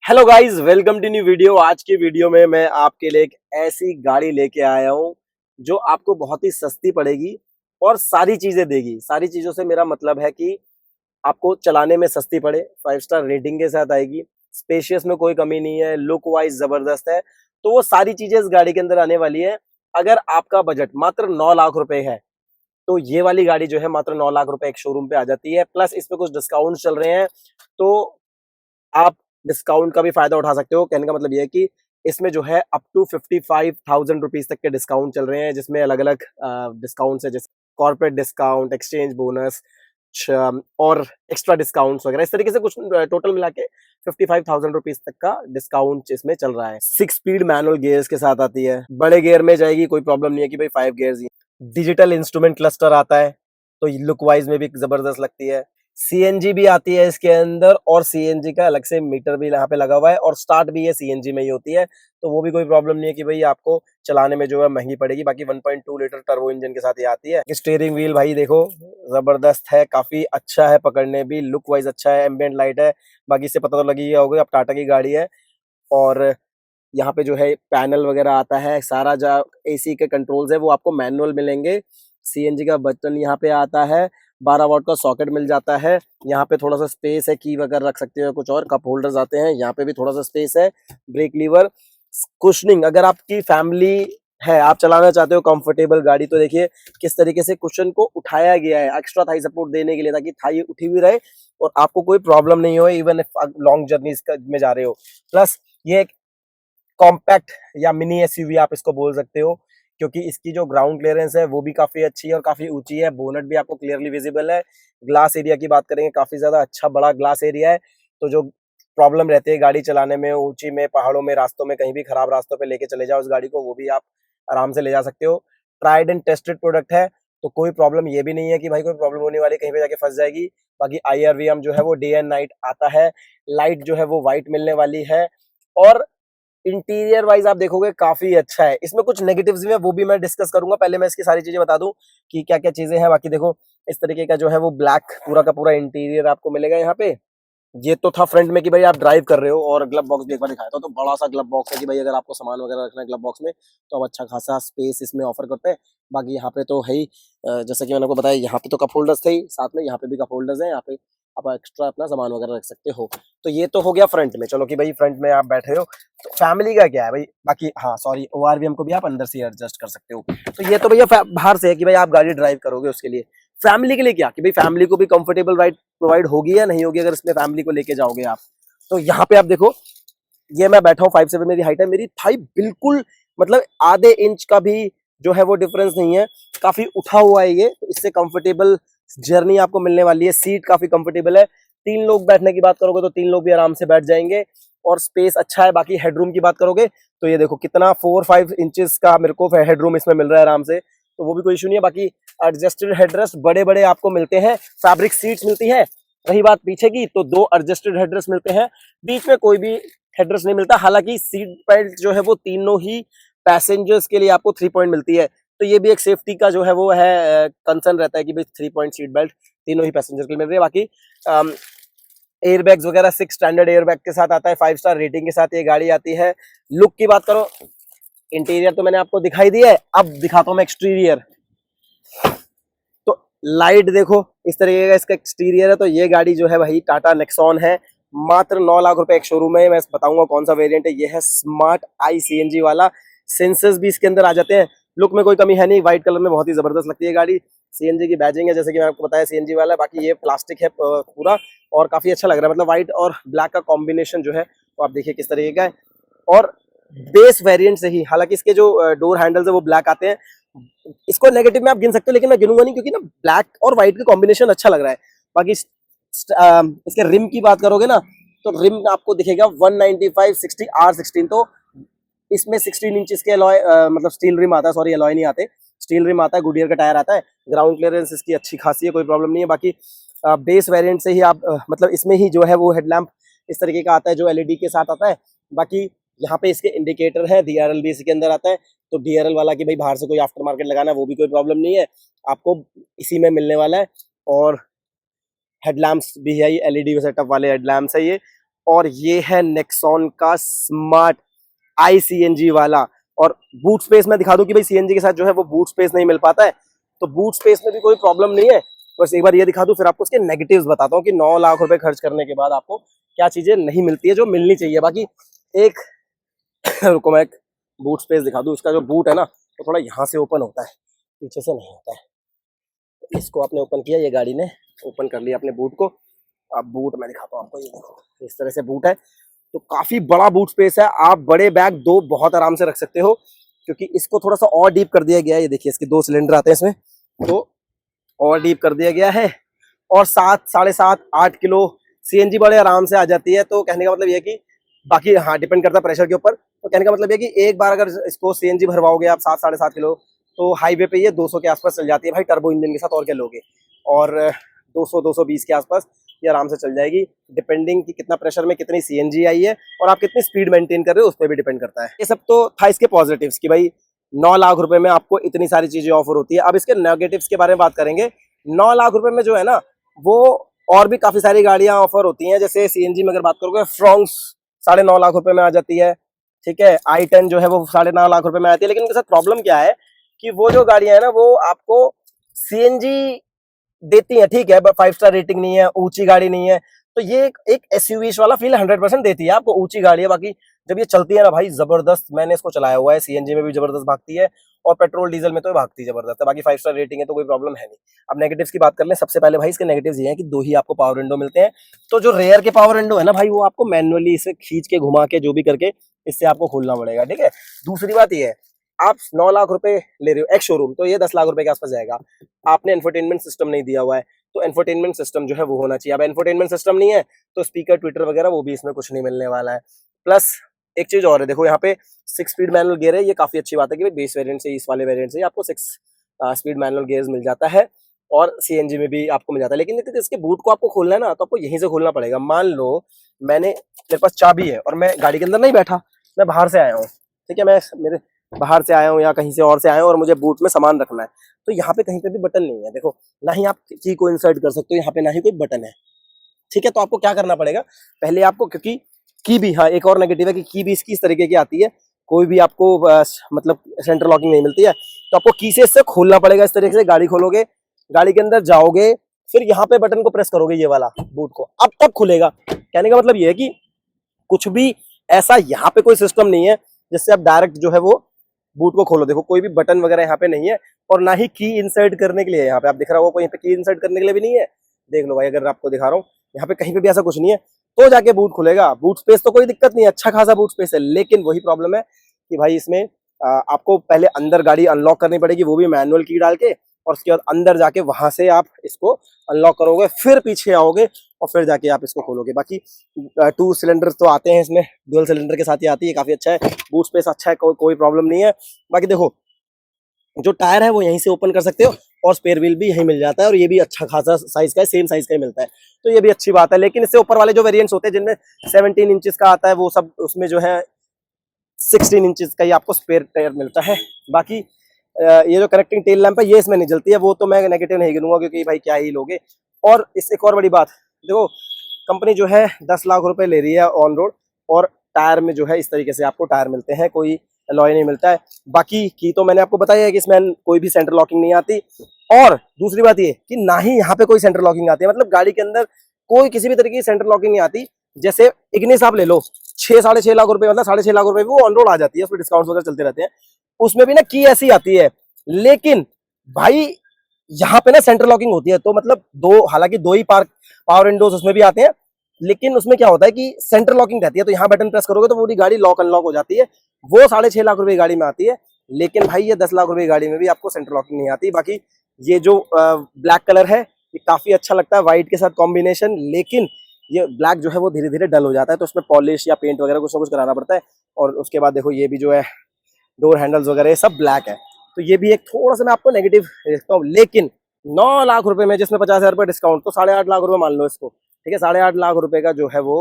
Hello guys, welcome to new video. आज की video में मैं आपके लिए एक ऐसी गाड़ी लेके आया हूं जो आपको बहुत ही सस्ती पड़ेगी और सारी चीजें देगी। सारी चीजों से मेरा मतलब है कि आपको चलाने में सस्ती पड़े, 5 स्टार रेटिंग के साथ आएगी, स्पेशियस में कोई कमी नहीं है, लुक वाइज जबरदस्त है। तो वो सारी चीजें इस गाड़ी के अंदर आने वाली है। अगर आपका बजट मात्र 9 लाख रुपए है तो ये वाली गाड़ी जो है मात्र 9 लाख रुपए एक शोरूम पे आ जाती है। प्लस इस पे कुछ डिस्काउंट चल रहे हैं, तो आप डिस्काउंट का भी फायदा उठा सकते हो। कहने का मतलब ये है कि इसमें जो है अप टू 55,000 रुपीज तक के डिस्काउंट चल रहे हैं, जिसमें अलग अलग डिस्काउंट है, जैसे कॉर्पोरेट डिस्काउंट, एक्सचेंज बोनस और एक्स्ट्रा डिस्काउंट्स वगैरह। इस तरीके से कुछ टोटल मिला के 55,000 रुपीज तक का डिस्काउंट इसमें चल रहा है। 6 स्पीड मैनुअल गियर्स के साथ आती है, बड़े गियर में जाएगी, कोई प्रॉब्लम नहीं है कि भाई 5 गियर्स ही। डिजिटल इंस्ट्रूमेंट क्लस्टर आता है, तो लुक वाइज में भी जबरदस्त लगती है। सीएनजी भी आती है इसके अंदर, और सीएनजी का अलग से मीटर भी यहाँ पे लगा हुआ है, और स्टार्ट भी ये सीएनजी में ही होती है, तो वो भी कोई प्रॉब्लम नहीं है कि भाई आपको चलाने में जो है महंगी पड़ेगी। बाकी 1.2 लीटर टर्बो इंजन के साथ ये आती है। स्टीयरिंग व्हील भाई देखो जबरदस्त है, काफी अच्छा है, पकड़ने भी लुक वाइज अच्छा है। एम्बिएंट लाइट है, बाकी से पता तो लगी गया होगा अब टाटा की गाड़ी है। और यहाँ पे जो है पैनल वगैरह आता है, सारा जो एसी के कंट्रोल्स है वो आपको मैनुअल मिलेंगे। सीएनजी का बटन यहाँ पे आता है, 12 वाट का सॉकेट मिल जाता है। यहाँ पे थोड़ा सा स्पेस है, की वगैरह रख सकते हो, कुछ और कप होल्डर्स आते हैं, यहाँ पे भी थोड़ा सा स्पेस है। ब्रेक लीवर, कुशनिंग, अगर आपकी फैमिली है, आप चलाना चाहते हो कंफर्टेबल गाड़ी, तो देखिए किस तरीके से कुशन को उठाया गया है एक्स्ट्रा थाई सपोर्ट देने के लिए, ताकि थाई उठी हुई रहे और आपको कोई प्रॉब्लम नहीं हो इवन इफ लॉन्ग जर्नी में जा रहे हो। प्लस ये एक कॉम्पैक्ट या मिनी एसयूवी आप इसको बोल सकते हो, क्योंकि इसकी जो ग्राउंड क्लियरेंस है वो भी काफी अच्छी है और काफी ऊंची है। बोनट भी आपको क्लियरली विजिबल है। ग्लास एरिया की बात करेंगे, काफी ज्यादा अच्छा बड़ा ग्लास एरिया है। तो जो प्रॉब्लम रहती है गाड़ी चलाने में, ऊंची में, पहाड़ों में, रास्तों में, कहीं भी खराब रास्तों पे लेके चले जाओ इस गाड़ी को, वो भी आप आराम से ले जा सकते हो। ट्राइड एंड टेस्टेड प्रोडक्ट है, तो कोई प्रॉब्लम ये भी नहीं है कि भाई कोई प्रॉब्लम होने वाली, कहीं पे जाके फंस जाएगी। बाकी IRVM जो है वो डे एंड नाइट आता है। लाइट जो है वो व्हाइट मिलने वाली है। और इंटीरियर वाइज आप देखोगे काफी अच्छा है। इसमें कुछ नेगेटिव्स भी है, वो भी मैं डिस्कस करूंगा। पहले मैं इसकी सारी चीजें बता दूं कि क्या क्या चीजें हैं। बाकी देखो इस तरीके का जो है वो ब्लैक पूरा का पूरा इंटीरियर आपको मिलेगा यहाँ पे। ये तो था फ्रंट में कि भाई आप ड्राइव कर रहे हो। और ग्लव बॉक्स भी एक बार दिखाया था, तो बड़ा सा ग्लव बॉक्स है कि भाई अगर आपको सामान वगैरह रखना है ग्लव बॉक्स में, तो अब अच्छा खासा स्पेस इसमें ऑफर करते हैं। बाकी यहाँ पे तो है ही, जैसा कि मैंने आपको बताया, यहाँ पे तो कप होल्डर्स थे ही, साथ में यहाँ पे भी कप होल्डर्स हैं। यहाँ पे आप एक्स्ट्रा अपना सामान वगैरह रख सकते हो। तो ये तो हो गया फ्रंट में, चलो कि भाई फ्रंट में आप बैठे हो। तो फैमिली का क्या है भाई, बाकी हाँ सॉरी, ORVM को भी आप अंदर से एडजस्ट कर सकते हो। तो ये तो भैया बाहर से है कि भाई आप गाड़ी ड्राइव करोगे उसके लिए। फैमिली के लिए क्या कि भाई फैमिली को भी कंफर्टेबल राइड प्रोवाइड होगी या नहीं होगी अगर इसमें फैमिली को लेके जाओगे आप। तो यहाँ पे आप देखो, ये मैं बैठा हूँ 5'7" मेरी हाइट है, मेरी थाई बिल्कुल मतलब आधे इंच का भी जो है वो डिफरेंस नहीं है। काफी उठा हुआ है ये, तो इससे कंफर्टेबल जर्नी आपको मिलने वाली है। सीट काफी कंफर्टेबल है, 3 लोग बैठने की बात करोगे तो 3 लोग भी आराम से बैठ जाएंगे, और स्पेस अच्छा है। बाकी हेडरूम की बात करोगे तो ये देखो कितना 4-5 इंचेस का मेरे को हेडरूम इसमें मिल रहा है आराम से, तो वो भी कोई इशू नहीं है। बाकी एडजस्टेड हेडरेस्ट बड़े बड़े आपको मिलते हैं, फैब्रिक सीट्स मिलती है। रही बात पीछे की, तो 2 एडजस्टेड हेडरेस्ट मिलते हैं, बीच में कोई भी हेडरेस्ट नहीं मिलता। हालांकि सीट बेल्ट जो है वो तीनों ही पैसेंजर्स के लिए आपको 3 पॉइंट मिलती है, तो ये भी एक सेफ्टी का जो है वो है कंसर्न रहता है कि भाई 3 पॉइंट सीट बेल्ट तीनों ही पैसेंजर के लिए मिल रही है। बाकी एयरबैग्स वगैरह 6 स्टैंडर्ड एयरबैग के साथ आता है, 5 स्टार रेटिंग के साथ ये गाड़ी आती है। लुक की बात करो, इंटीरियर तो मैंने आपको दिखाई दिया है, अब दिखाता हूँ मैं एक्सटीरियर। तो लाइट देखो इस तरीके का इसका एक्सटीरियर है। तो ये गाड़ी जो है भाई टाटा नेक्सॉन है, मात्र 9 लाख रुपए एक शोरूम में। मैं बताऊंगा कौन सा वेरिएंट है। ये है स्मार्ट आई CNG वाला, सेंसर्स भी इसके अंदर आ जाते हैं। लुक में कोई कमी है नहीं, व्हाइट कलर में बहुत ही जबरदस्त लगती है गाड़ी। CNG की बैजिंग है, जैसे कि मैं आपको बताया CNG वाला है। बाकी ये प्लास्टिक है पूरा, और काफी अच्छा लग रहा है, मतलब व्हाइट और ब्लैक का कॉम्बिनेशन जो है वो आप देखिए किस तरीके का है। और बेस वेरिएंट से ही, हालांकि इसके जो डोर हैंडल्स है वो ब्लैक आते हैं। इसको नेगेटिव में आप गिन सकते हो, लेकिन मैं गिनूंगा नहीं, क्योंकि ना ब्लैक और व्हाइट का कॉम्बिनेशन अच्छा लग रहा है। बाकी इसके रिम की बात करोगे ना, तो रिम आपको दिखेगा 195/60 R16। तो इसमें 16 इंचेस के अलॉय मतलब स्टील रिम आता है, सॉरी अलॉय नहीं आते, स्टील रिम आता है, गुडियर का टायर आता है। ग्राउंड क्लियरेंस इसकी अच्छी खासी है, कोई प्रॉब्लम नहीं है। बाकी बेस वेरिएंट से ही आप मतलब इसमें ही जो है वो हेडलैम्प इस तरीके का आता है जो LED के साथ आता है। बाकी यहाँ पे इसके इंडिकेटर है, DRL भी इसके अंदर आता है। तो DRL वाला कि भाई बाहर से कोई आफ्टर मार्केट लगाना है वो भी कोई प्रॉब्लम नहीं है, आपको इसी में मिलने वाला है। और हेडलैम्प्स भी है, ये LED सेटअप वाले हेडलैम्प्स है ये। और ये है नेक्सॉन का स्मार्ट ICNG वाला। और बूट स्पेस में दिखा दूं कि भाई CNG के साथ जो है वो बूट स्पेस नहीं मिल पाता है, तो बूट स्पेस में भी कोई प्रॉब्लम नहीं है। बस एक बार ये दिखा दूं, फिर आपको उसके नेगेटिव्स बताता हूँ कि 9 लाख रुपए खर्च करने के बाद आपको क्या चीजें नहीं मिलती है जो मिलनी चाहिए। बाकी एक रुको मैं एक बूट स्पेस दिखा दूं। इसका जो बूट है ना वो थोड़ा यहाँ से ओपन होता है, पीछे से नहीं होता है। इसको आपने ओपन किया, ये गाड़ी ने ओपन कर लिया अपने बूट को। अब बूट मैं दिखाता हूँ आपको, ये देखो इस तरह से बूट है, तो काफी बड़ा बूट स्पेस है। आप बड़े बैग 2 बहुत आराम से रख सकते हो, क्योंकि इसको थोड़ा सा और डीप कर दिया गया है। ये देखिए इसके 2 सिलेंडर आते हैं इसमें, तो और डीप कर दिया गया है। और 7, 7.5, 8 किलो CNG बड़े आराम से आ जाती है। तो कहने का मतलब ये है कि बाकी हाँ डिपेंड करता है प्रेशर के ऊपर। तो कहने का मतलब ये कि एक बार अगर इसको CNG भरवाओगे आप 7, 7.5 किलो, तो हाईवे पे ये 200 के आसपास चल जाती है भाई, टर्बो इंजन के साथ, और क्या लोगे। और 200, 220 के आसपास ये आराम से चल जाएगी, डिपेंडिंग कि कितना प्रेशर में कितनी CNG आई है और आप कितनी स्पीड मेंटेन कर रहे हो उस पर भी डिपेंड करता है। ये सब तो था इसके पॉजिटिव्स कि भाई 9 लाख रुपए में आपको इतनी सारी चीजें ऑफर होती है। अब इसके नेगेटिव्स के बारे में बात करेंगे। 9 लाख रुपए में जो है ना वो और भी काफी सारी गाड़ियां ऑफर होती हैं। जैसे CNG में अगर बात करोगे, फ्रॉन्क्स 9.5 लाख रुपए में आ जाती है, ठीक है। i10 जो है वो 9.5 लाख रुपए में आती है। लेकिन उनके साथ प्रॉब्लम क्या है कि वो जो गाड़ियां है ना वो आपको CNG देती है, ठीक है, बट 5 स्टार रेटिंग नहीं है, ऊंची गाड़ी नहीं है। तो ये एक SUV वाला फील 100% देती है आपको, ऊंची गाड़ी है। बाकी जब ये चलती है ना भाई जबरदस्त, मैंने इसको चलाया हुआ है, CNG में भी जबरदस्त भागती है और पेट्रोल डीजल में तो भागती है जबरदस्त है। बाकी 5 स्टार रेटिंग है तो कोई प्रॉब्लम है नहीं। अब नेगेटिव्स की बात कर लें। सबसे पहले भाई इसके नेगेटिव्स ये हैं कि 2 ही आपको पावर विंडो मिलते हैं। तो जो रेयर के पावर विंडो है ना भाई, वो आपको मैनुअली इसे खींच के घुमा के जो भी करके इससे आपको खोलना पड़ेगा, ठीक है। दूसरी बात ये है, आप 9 लाख रुपए ले रहे हो एक्स शोरूम, तो ये 10 लाख रुपए के आसपास जाएगा। आपने इंफोटेनमेंट सिस्टम नहीं दिया हुआ है, तो इंफोटेनमेंट सिस्टम जो है वो होना चाहिए। अब इंफोटेनमेंट सिस्टम नहीं है तो स्पीकर, ट्विटर वगैरह वो भी इसमें कुछ नहीं मिलने वाला है। प्लस एक चीज और है, देखो यहाँ पे 6 स्पीड मैनुअल गियर है। ये काफी अच्छी बात है कि बेस वेरिएंट से, इस वाले वेरिएंट से आपको 6 स्पीड मैनुअल गियर्स मिल जाता है और CNG में भी आपको मिल जाता है। लेकिन इसके बूट को आपको खोलना है ना, तो आपको यहीं से खोलना पड़ेगा। मान लो मेरे पास चाबी है और मैं गाड़ी के अंदर नहीं बैठा, मैं बाहर से आया हूँ, ठीक है, मैं मेरे बाहर से आया हूँ या कहीं से और से आया हूँ और मुझे बूट में सामान रखना है, तो यहाँ पे कहीं पे भी बटन नहीं है। देखो, ना ही आप की को इंसर्ट कर सकते हो यहाँ पे, ना ही कोई बटन है, ठीक है। तो आपको क्या करना पड़ेगा, पहले आपको, क्योंकि की भी, हाँ एक और नेगेटिव है कि की भी इसकी इस तरीके की आती है, कोई भी आपको मतलब सेंटर लॉकिंग नहीं मिलती है। तो आपको की से इससे खोलना पड़ेगा। इस तरीके से गाड़ी खोलोगे, गाड़ी के अंदर जाओगे, फिर यहाँ पे बटन को प्रेस करोगे, ये वाला बूट को, अब तब खुलेगा। कहने का मतलब ये है कि कुछ भी ऐसा यहाँ पे कोई सिस्टम नहीं है जिससे आप डायरेक्ट जो है वो बूट को खोलो। देखो कोई भी बटन वगैरह यहाँ पे नहीं है और ना ही की इंसर्ट करने के लिए यहाँ पे आप दिख रहा हो, कोई पे की इंसर्ट करने के लिए भी नहीं है। देख लो भाई, अगर आपको दिखा रहा हूँ यहाँ पे कहीं पे भी ऐसा कुछ नहीं है, तो जाके बूट खुलेगा। बूट स्पेस तो कोई दिक्कत नहीं है, अच्छा खासा बूट स्पेस है। लेकिन वही प्रॉब्लम है कि भाई इसमें आपको पहले अंदर गाड़ी अनलॉक करनी पड़ेगी, वो भी मैनुअल की डाल के, और उसके बाद अंदर जाके वहां से आप इसको अनलॉक करोगे, फिर पीछे आओगे और फिर जाके आप इसको खोलोगे। बाकी 2 सिलेंडर तो आते हैं इसमें, डुअल सिलेंडर के साथ ही आती है, काफी अच्छा है, बूट स्पेस अच्छा है, कोई प्रॉब्लम नहीं है। बाकी देखो, जो टायर है वो यहीं से ओपन कर सकते हो और स्पेयर व्हील भी यहीं मिल जाता है, और ये भी अच्छा खासा साइज का है, सेम साइज का ही मिलता है, तो ये भी अच्छी बात है। लेकिन इससे ऊपर वाले जो वेरिएंट्स होते हैं जिनमें 17 इंचेस का आता है, वो सब उसमें जो है 16 इंचेस का ही आपको स्पेयर टायर मिलता है। बाकी ये जो कनेक्टिंग टेल लैंप है ये इसमें नहीं जलती है, वो तो मैं नेगेटिव नहीं गिनूंगा, क्योंकि भाई क्या ही लोगे। और इस एक और बड़ी बात, देखो कंपनी जो है 10 लाख रुपए ले रही है ऑन रोड, और टायर में जो है इस तरीके से आपको टायर मिलते हैं, कोई अलॉय नहीं मिलता है। बाकी की तो मैंने आपको बताया है कि इसमें कोई भी सेंटर लॉकिंग नहीं आती। और दूसरी बात ये कि ना ही यहाँ पे कोई सेंटर लॉकिंग आती है, मतलब गाड़ी के अंदर कोई किसी भी तरीके की सेंटर लॉकिंग नहीं आती। जैसे इग्निस आप ले लो, 6-6.5 लाख रुपए, मतलब 6.5 लाख रुपए वो ऑन रोड आ जाती है, उसमें डिस्काउंट वगैरह चलते रहते हैं, उसमें भी ना की ऐसी आती है। लेकिन भाई यहाँ पे ना सेंटर लॉकिंग होती है, तो मतलब हालांकि 2 ही पावर विंडोज उसमें भी आते हैं, लेकिन उसमें क्या होता है कि सेंटर लॉकिंग रहती है, तो यहाँ बटन प्रेस करोगे तो पूरी गाड़ी लॉक अनलॉक हो जाती है। वो 6.5 लाख रुपए गाड़ी में आती है, लेकिन भाई ये 10 लाख रुपए गाड़ी में भी आपको सेंटर लॉकिंग नहीं आती। बाकी ये जो ब्लैक कलर है ये काफी अच्छा लगता है व्हाइट के साथ कॉम्बिनेशन, लेकिन ये ब्लैक जो है वो धीरे धीरे डल हो जाता है, तो उसमें पॉलिश या पेंट वगैरह कुछ ना कुछ कराना पड़ता है। और उसके बाद देखो ये भी जो है डोर हैंडल्स वगैरह ये सब ब्लैक है, तो ये भी एक थोड़ा सा मैं आपको नेगेटिव देखता हूँ। लेकिन 9 लाख रुपए में, जिसमें 50,000 रुपये डिस्काउंट, तो 8.5 लाख रुपए मान लो इसको, ठीक है। 8.5 लाख रुपए का जो है वो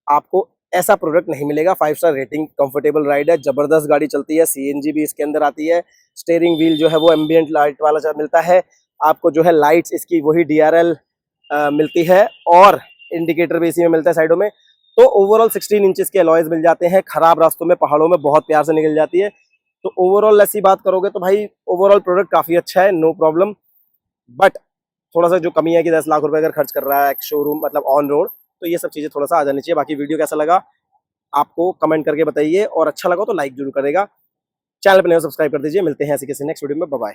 आपको ऐसा प्रोडक्ट नहीं मिलेगा। 5 स्टार रेटिंग, कंफर्टेबल राइड है, जबरदस्त गाड़ी चलती है, CNG भी इसके अंदर आती है, स्टीयरिंग व्हील जो है वो एम्बियंट लाइट वाला मिलता है आपको, जो है लाइट्स इसकी वही DRL मिलती है, और इंडिकेटर भी इसी में मिलता है साइडों में। तो ओवरऑल 16 इंचेस के अलॉयज मिल जाते हैं, खराब रास्तों में पहाड़ों में बहुत प्यार से निकल जाती है। तो ओवरऑल ऐसी बात करोगे तो भाई ओवरऑल प्रोडक्ट काफी अच्छा है, नो प्रॉब्लम। बट थोड़ा सा जो कमी है कि 10 लाख रुपए अगर खर्च कर रहा है शोरूम मतलब ऑन रोड, तो ये सब चीजें थोड़ा सा आ जानी चाहिए। बाकी वीडियो कैसा लगा आपको कमेंट करके बताइए, और अच्छा लगा तो लाइक जरूर करेगा। चैनल पर नहीं सब्सक्राइब कर दीजिए। मिलते हैं ऐसे किसी नेक्स्ट वीडियो में, बाय बाय।